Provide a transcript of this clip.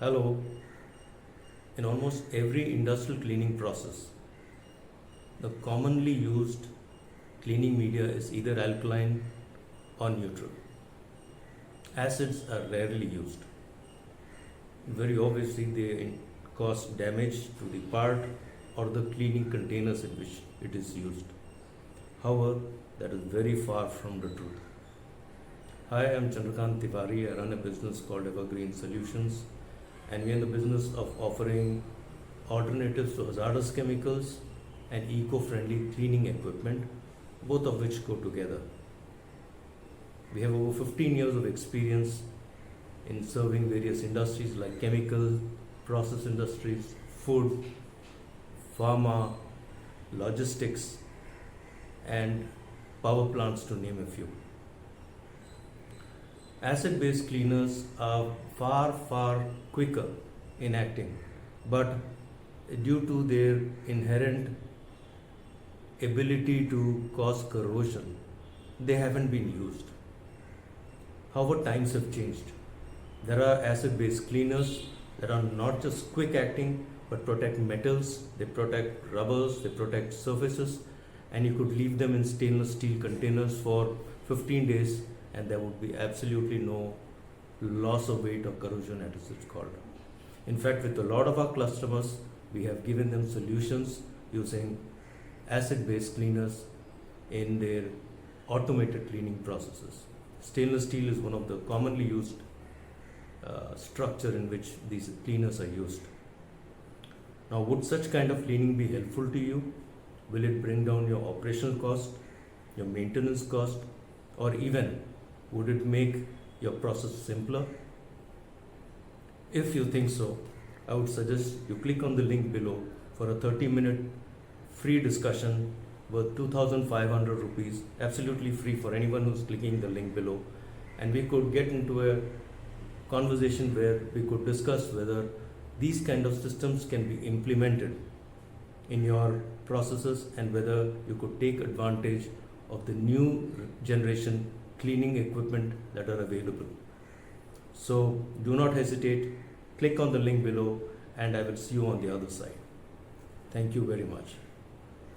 Hello. In almost every industrial cleaning process, the commonly used cleaning media is either alkaline or neutral. Acids are rarely used. Very obviously, they cause damage to the part or the cleaning containers in which it is used. However, that is very far from the truth. Hi, I'm Chandrakant Tiwari. I run a business called Evergreen Solutions, and we are in the business of offering alternatives to hazardous chemicals and eco-friendly cleaning equipment, both of which go together. We have over 15 years of experience in serving various industries like chemical, process industries, food, pharma, logistics, and power plants, to name a few. Acid-based cleaners are far quicker in acting, but due to their inherent ability to cause corrosion, they haven't been used. However, times have changed. There are acid-based cleaners that are not just quick acting, but protect metals, they protect rubbers, they protect surfaces, and you could leave them in stainless steel containers for 15 days and there would be absolutely no loss of weight or corrosion as it's called. In fact, with a lot of our customers, we have given them solutions using acid-based cleaners in their automated cleaning processes. Stainless steel is one of the commonly used structure in which these cleaners are used. Now, would such kind of cleaning be helpful to you? Will it bring down your operational cost, your maintenance cost, or even would it make your process simpler? If you think so, I would suggest you click on the link below for a 30-minute free discussion worth 2,500 rupees, absolutely free for anyone who's clicking the link below. And we could get into a conversation where we could discuss whether these kind of systems can be implemented in your processes and whether you could take advantage of the new generation cleaning equipment that are available. So do not hesitate, click on the link below and I will see you on the other side. Thank you very much.